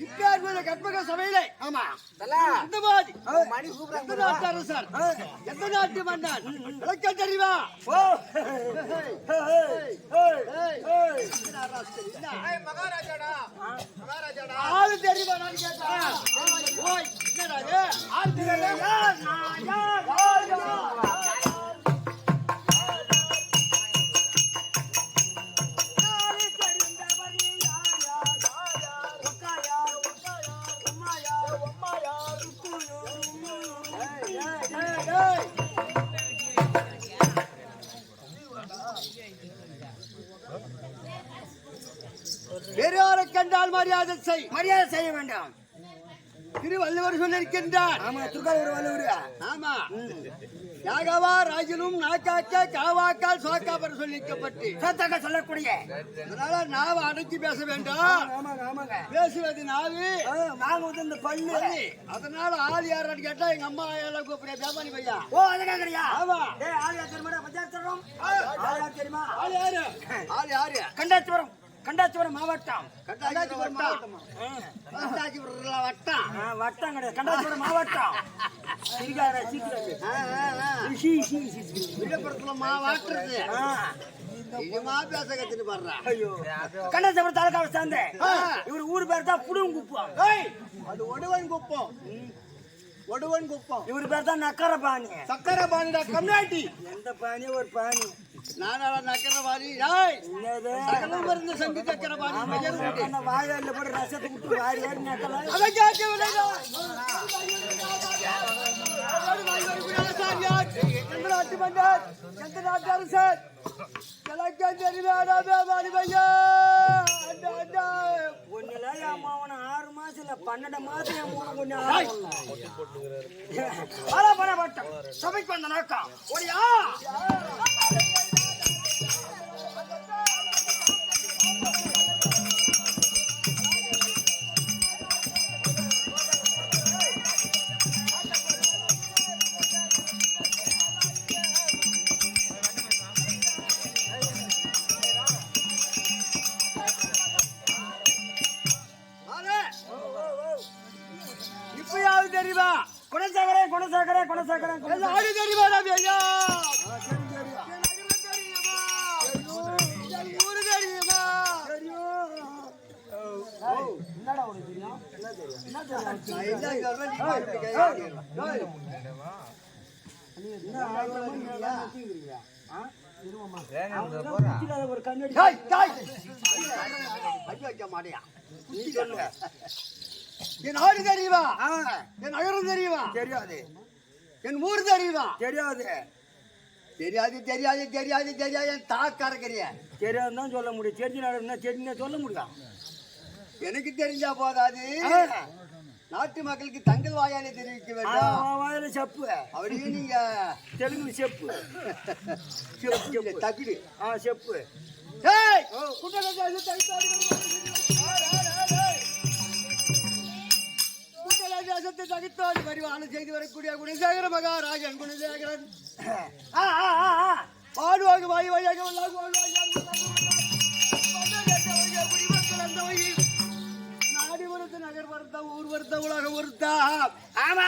இப்ப கற்பக சபையிலே ஆமா இந்த மாதிரி மணி கூப்பிடுறாங்க சார் எந்த நாட்டு மன்னன் விளக்க தெரியுமா ஆளு தெரியுமா நான் கேட்டேன் ஆள் தெரியுமா பெரியாரை கண்டால் மரியாதை செய்ய வேண்டாம். திருவள்ளுவர் சொல்லியிருக்கின்றார். ஆமா, திருவள்ளுவர் வள்ளுவர். ஆமா, யாகவா ராஜிலும் நாக்காக்க காவாக்கால் சோக்காப்பர் சொல்லிக்கப்பட்டு சத்தக்க சொல்லக்கூடிய அதனால நாவை அடக்கி பேச வேண்டாம். பேசுவது நாவு, நாங்க இந்த பல்லு. அதனால ஆள் யாருன்னு கேட்டா எங்க அம்மா எல்லாம் கூப்பிடுற பேபானி பையா. ஓ, அது கேக்குறியா? ஆமா. ஆள் யார் தெரியுமா? பஞ்சாயத்து தெரியுமா? ஆள் யாரு? ஆள் யாரு? கண்டாச்சிபுரம் மாவட்டம். கண்டாச்சிபுரம் மாவட்டம் கிடையாது, கண்டாச்சிபுரம் மாவட்டம். விழுப்புரத்துல மாவட்டது பேச கத்துட்டு பாடுறா. கண்டாச்சிபுரம் தாலுகாவை சேர்ந்த இவர் ஊர் பேர் தான் புடுங்குப்பம். அது ஒடுவன் குப்பம். இவர் பேர் தான் நக்கரபாணி. சக்கரபாணிடா கம்யூனிட்டி. எந்த பாணி? ஒரு பாணி. நானால நக்கரபாணி. சகலம் மருந்து சங்கு சக்கரபாணி. வாயில போட ரசத்தை விட்டு வாரி வாரி நக்கல. அதை கேட்க விளையா எந்த நாட்டு மன்னர், எந்த நாட்டு அரசர் எனக்கு தெரியாதா பையா? ஒன்னுல அவன 6 மாசம் இல்ல 12 மாசம் பண்ணப்பட்ட சபைக்கு வந்த நாக்கம் ஒடியா. தெரியுமா? குணசேகரன் தெரியுமா? ஐயா ஊரு தெரியுமா? என்னடா உனக்கு தெரியும்? ஒரு கண்ணாடி மாட்டியா? என் ஆடு தெரியுமா? என் நகரம் தெரியுமா? தெரியாது. என் ஊர் தெரியுமா? தெரியாது. என் தாக்கறக்கறிய தெரியாதுதான் சொல்ல முடியும். தெரிஞ்சு சொல்ல முடியும். எனக்கு தெரிஞ்சா போதாது, நாட்டு மக்களுக்கு தங்கள் வாயாலே தெரிவிக்க வேண்டும். வாயால செப்பு. அப்படியே நீங்க தெலுங்கு செப்பு தகுடு. செப்பு. தேசத்தை தகுத்தாடி பரிவான செய்து வரக்கூடிய குணசேகர மகாராஜன் குணசேகரன் பாடுவாங்க வாய் வாயாக நாடி வருத்த நகர் வருத்த ஊர் வருத்த உலகம் வருத்தா. ஆமா,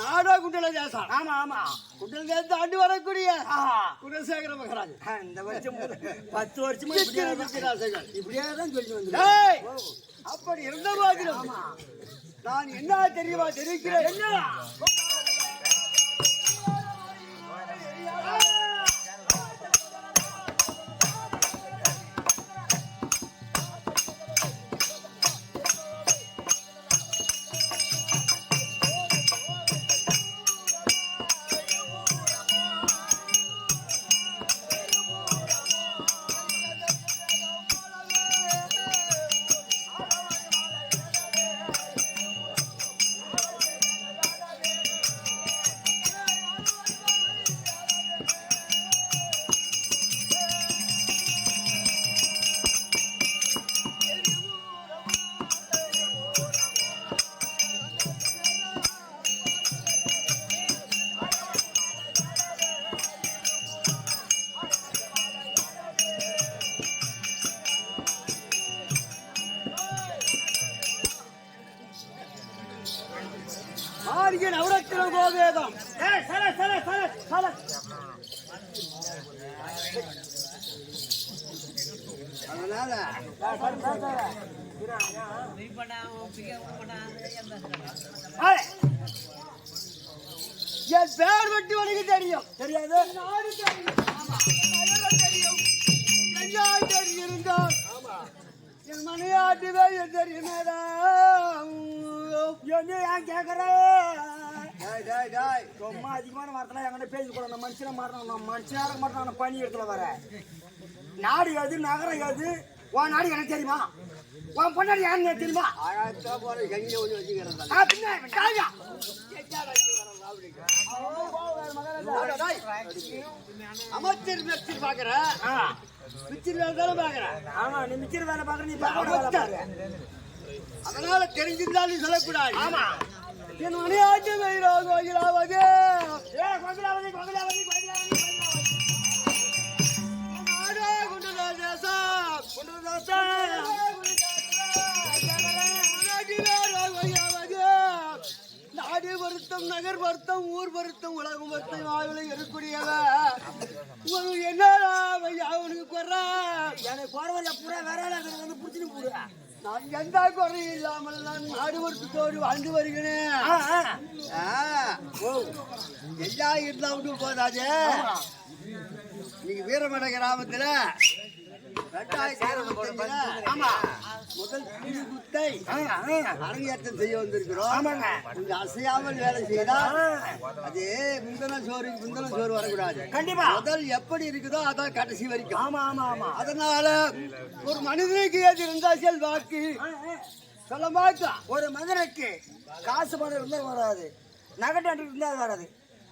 நாடா குண்டல தேசம். ஆமா, குண்டல தேசத்தை ஆண்டு வரக்கூடிய குணசேகர மகாராஜ். இந்த வருஷம் 10 வருஷமா இப்படியே தான் சொல்லி வந்து. அப்படி இருந்த மாதிரியும் நான் என்ன தெரியுமா தெரிவிக்கிறேன்? என்ன வேதம். அதனால என் பேர் வெட்டி உனக்கு தெரியும். தெரியாது தெரியும். இருந்தால் என் மனையாட்டுவே தெரியுமேடா. என்ன ஏன் கேக்குற? ரொம்ப அதிகமான வார்த்தை என்கிட்ட பேசிக்கூடாது. மனுஷனை மாறணும். மனுஷனாக மாட்டோம். பனி இடத்துல வர நாடு எது நகரம் எது? உன் நாடு எனக்கு தெரியுமா? உன் பொண்ணாடி யாருன்னு தெரியுமா? அமைச்சர் மிச்சர் பாக்குற மிச்சர் வேலை தானே பாக்குற. ஆமா நீ மிச்சர் வேலை பாக்குற. நீ பாக்குற அதனால தெரிஞ்சிருந்தாலும் சொல்லக்கூடாது. ஆமா என் மணியாட்டு கோகிலாவது நாடு வருத்தம் நகர் வருத்தம் ஊர் வருத்தம் உலகம் வருத்தம் ஆயுளை இருக்கக்கூடியவ என்னடா அவனுக்கு குறை எனக்கு குறவல்ல பூரா வேற வந்து புடிச்சுன்னு போடுவா. நான் எந்த குறையும் இல்லாமல் நான் நாடு வருத்தத்தோடு வாழ்ந்து வருகிறேன். எல்லா இருந்தா விட்டு போதாது. நீங்க வீரமட கிராமத்துல முதல் குத்தை அரங்கேற்றம் செய்ய வந்திருக்கிறோம். இந்த அசையாமல் வேலை செய்தா அது முந்தின சோறு வரக்கூடாது. கண்டிப்பா முதல் எப்படி இருக்குதோ அதான் கடைசி வரைக்கும். ஆமா ஆமா ஆமா. அதனால ஒரு மனிதனுக்கு ஏது இருந்தா செல்வாக்கு சொல்ல மாட்டான். ஒரு மனிதனுக்கு காசு பணம் இருந்தால் வராது, நகட்டு இருந்தால் வராது.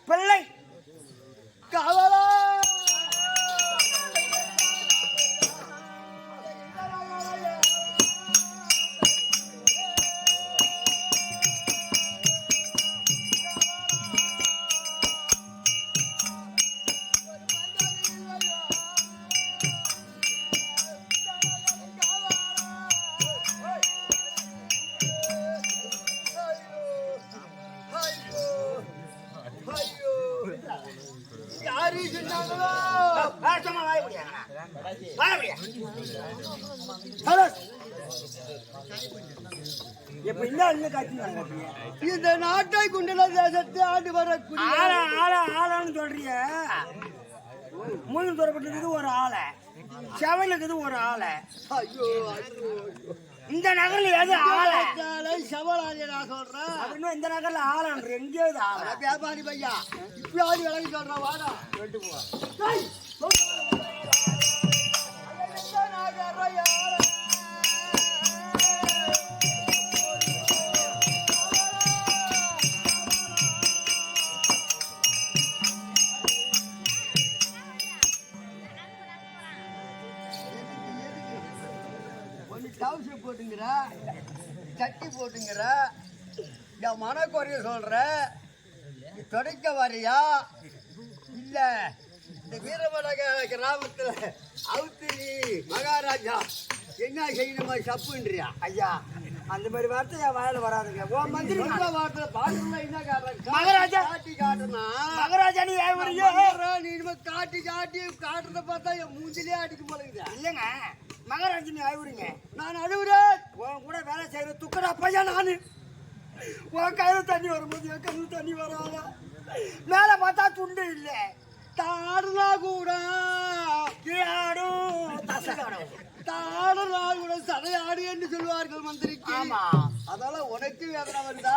பிள்ளை கவலா இந்த நாட்டை குண்டல தேசத்தை ஆண்டு வரக்கூடிய ஆளான்னு சொல்றீங்க. மூணு தரப்பட்டது ஒரு ஆளை, செவலுக்கு ஒரு ஆளை. இந்த நகர்ல எது ஆளை செவலாளி நான் சொல்றேன். அப்படின்னு இந்த நகர்ல ஆளான்ற எங்கேயாவது ஆளை வியாபாரி பையா இப்பயாவது விளங்கி சொல்றேன். வாடா ரெண்டு போ போட்டுங்கிற சட்டி போட்டுங்கிற என் மனக்குறைய சொல்ற துடைக்க வரையா இல்ல இந்த வீரமலக கிராமத்துல அவுத்திரி மகாராஜா என்ன செய்யணுமா சப்புன்றியா? ஐயா அந்த மாதிரி வார்த்தை என் வாயில வராதுங்க. ஓ மந்திரி வார்த்தை பாட்டு என்ன காட்டுற மகாராஜா காட்டி காட்டுனா மகாராஜா நீ நீ காட்டி காட்டி காட்டுறத பார்த்தா என் மூஞ்சிலே அடிக்க போலக்குதா? இல்லைங்க மகாராஜா நீ அழுவுறீங்க. நான் அழுவுறேன். உன் கூட வேலை செய்யற துக்கடா பையா நானு. உன் கையில தண்ணி வரும்போது என் கையில தண்ணி வராதா? மேல பார்த்தா துண்டு இல்லை, தாடுனா கூட தாடுனா கூட சதையாடு என்று சொல்வார்கள் மந்திரிக்கு. அதனால உனக்கு வேதனை வருதா?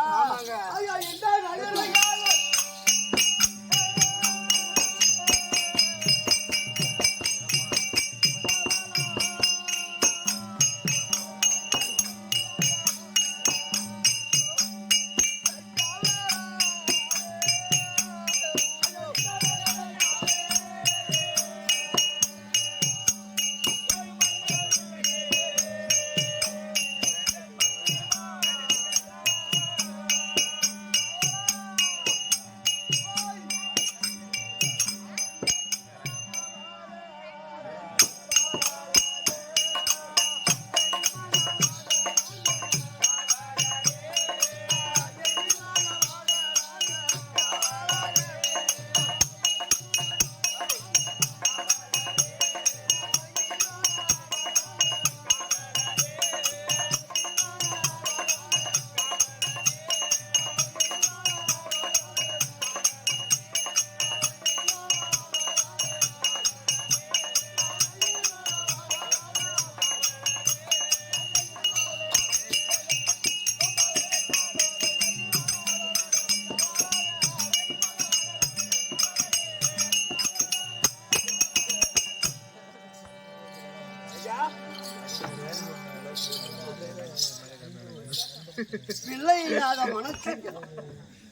பிள்ளை இல்லாத மனசஞ்சலம்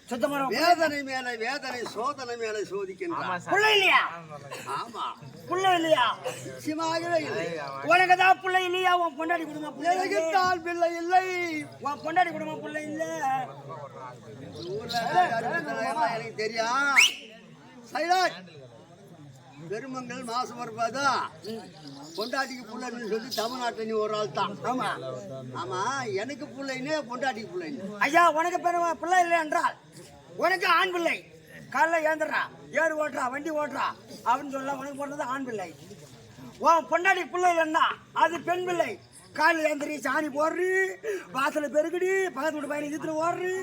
சுத்தமான வேதனை மேல வேதனை சோதனை மேல சோதிக்கின்றான். புள்ள இல்லையா? ஆமா, புள்ள இல்லையா? நிச்சயமாகவே இல்லை. உனக்கு தான் புள்ள இல்லையா? உன் பொண்டாடி குடும்பம் புள்ள எனக்குத்தான் பிள்ளை இல்லை. உன் பொண்டாடி குடும்பம் புள்ள இல்ல. ஊர்ல எனக்கு தெரியும். சைலண்ட் பெருமங்கள் மாசம் வருவாதா பொண்டாட்டிக்கு புள்ளைன்னு சொல்லி தமிழ்நாட்டில் நீ ஒரு ஆள் தான். ஆமா ஆமா, எனக்கு பிள்ளைன்னு பொண்டாட்டிக்கு பிள்ளைன்னு. ஐயா, உனக்கு பிள்ளை இல்லை என்றால் உனக்கு ஆண் பிள்ளை. காலைல ஏந்துடுறா, ஏறு ஓட்டுறா, வண்டி ஓட்டுறா அப்படின்னு சொல்ல உனக்கு பிறந்தது ஆண் பிள்ளை. உன் பொண்டாட்டி பிள்ளை இல்லைன்னா அது பெண் பிள்ளை. காலையில் ஏந்திரி, சாணி போடுறி, வாசல பெருக்குடி, பக்கத்து வீட்டு பையனை இழுத்துட்டு ஓடுறி.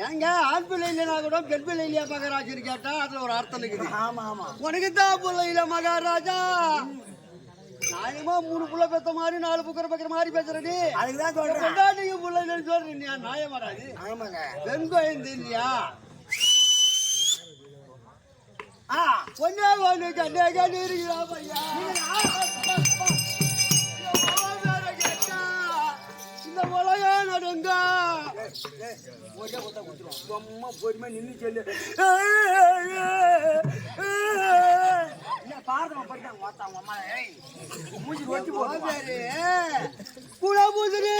ஏங்க ஆண் பிள்ளை இல்லைன்னா கூட பெண் பிள்ளை இல்லையா மகாராஜா கேட்டா அதுல ஒரு அர்த்தம் இருக்குது. ஆமா ஆமா, உனக்கு தான் பிள்ளை இல்ல மகாராஜா. நியாயமா 3 புள்ள பெத்த மாதிரி 4 புக்கர பக்கிற மாதிரி பேசுறடி. அதுக்குதான் சொல்றேன். பொண்டாட்டிக்கு பிள்ளை இல்லைன்னு சொல்றீங்க, நியாயம் வராது. ஆமாங்க. பெண் குழந்தை இல்லையா? பொண்ணே ஒண்ணு கண்ணே கண்ணு இருக்கிறா பையா. இந்த உலகம் நடுங்க சும்மா பொறுமை நின்று சொல்லு. பாரதமா படித்தாங்க மாத்தாங்க அம்மா. மூஞ்சி வச்சு போவாரு குலபூசணி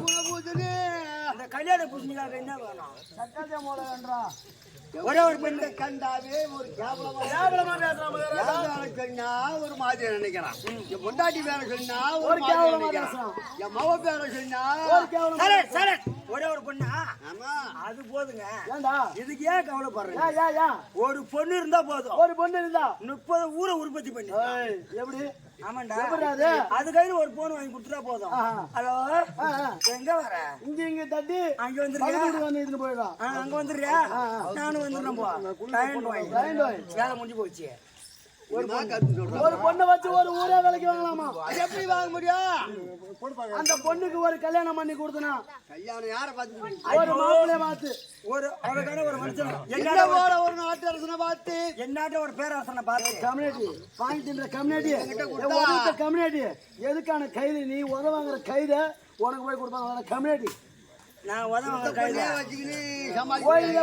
குலபூசணி. அந்த கல்யாண பூசணிக்காக என்ன வேணும்? சட்டத்தை மூல வேண்டா. ஒரே ஒரு பெண்ணை கண்டாவே ஒரு கேவலமா சொன்னா ஒரு மாதிரி நினைக்கிறான். என் பொண்டாட்டி பேர சொன்னா ஒரு கேவலமா நினைக்கிறான். என் மவ பேர சொன்னா ஒரு கேவலமா. ஒரே ஒரு பொண்ணா? ஆமா, அது போதுங்க. இதுக்கு ஏன் கவலைப்படுறீங்க? ஒரு பொண்ணு இருந்தா போதும். ஒரு பொண்ணு இருந்தா 30 ஊரை உற்பத்தி பண்ணி. எப்படி? ஆமாண்டா, அது கையில ஒரு போன் வாங்கி கொடுத்துட்டா போதும். ஹலோ, எங்க வர? இங்க தட்டி அங்க வந்துருக்கியா? போயிடும். அங்க வந்துடுறியா? நானும் வந்துடுறேன். வேலை முடிஞ்சு போச்சு. ஒரு பொண்ணை வச்சு ஒரு ஊரே விலைக்கு வாங்கலாமா? எப்படி வாங்க முடியும்? அந்த பொண்ணுக்கு ஒரு கல்யாணம் பண்ணி கொடுத்தனா, கல்யாணம் யாரை பார்த்து? ஒரு மாப்பிள்ளைய பார்த்து, ஒரு அவனுக்கான ஒரு மனுஷன் என்ன போற ஒரு நாட்டு அரசனை பார்த்து, என்னாட்ட ஒரு பேரரசனை பார்த்து. கம்யூனிட்டி பாயிண்ட் கம்யூனிட்டி கம்யூனிட்டி எதுக்கான கைது? நீ உதவாங்கிற கைத உனக்கு போய் கொடுப்பாங்க கம்யூனிட்டி. நான்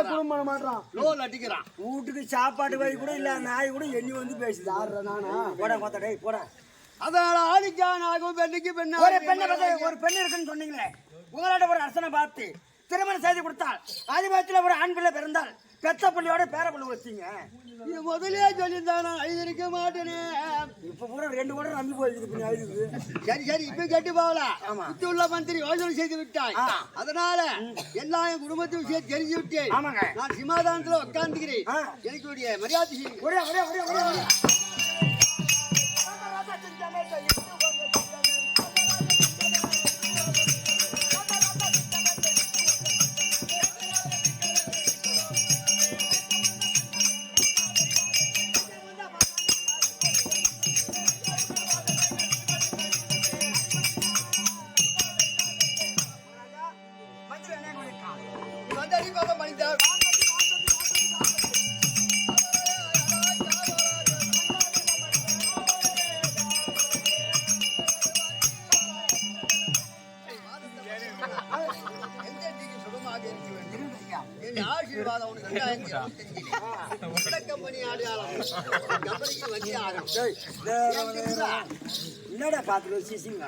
குடும்பம் பண்ண மாட்டான், லோல் அடிக்கிறான். வீட்டுக்கு சாப்பாடு வழி கூட இல்ல, நாய் கூட எண்ணி வந்து பேசுது. நானா போட பார்த்தா போட. அதனால ஆணிக்கானாகும் பெண்ணுக்கு பெண்ணு. ஒரு பெண்ணு இருக்குன்னு சொன்னீங்களே, உங்களோட ஒரு அரசனை பார்த்து திருமணம் செய்து கொடுத்தால் ஆதிபத்தில ஒரு ஆண் பிள்ளை பிறந்தால் பெத்த பிள்ளையோட பேர பிள்ளை வச்சீங்க. இது முதலே சொல்லியிருந்தா நான் அழுதிருக்க மாட்டேனே. இப்ப கூட 2 கூட நம்பி போயிருக்குது அழுது. சரி சரி, இப்ப கெட்டு போகல. உள்ள மந்திரி யோசனை செய்து விட்டாய். அதனால எல்லா என் குடும்பத்து விஷயம் தெரிஞ்சு விட்டேன். நான் சிமாதானத்துல உட்கார்ந்துக்கிறேன். எனக்கு மரியாதை என்னடா பாத்துட்டு சிசிங்க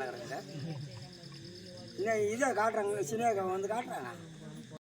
இதை காட்டுறாங்க. சினியா வந்து காட்டுறாங்க.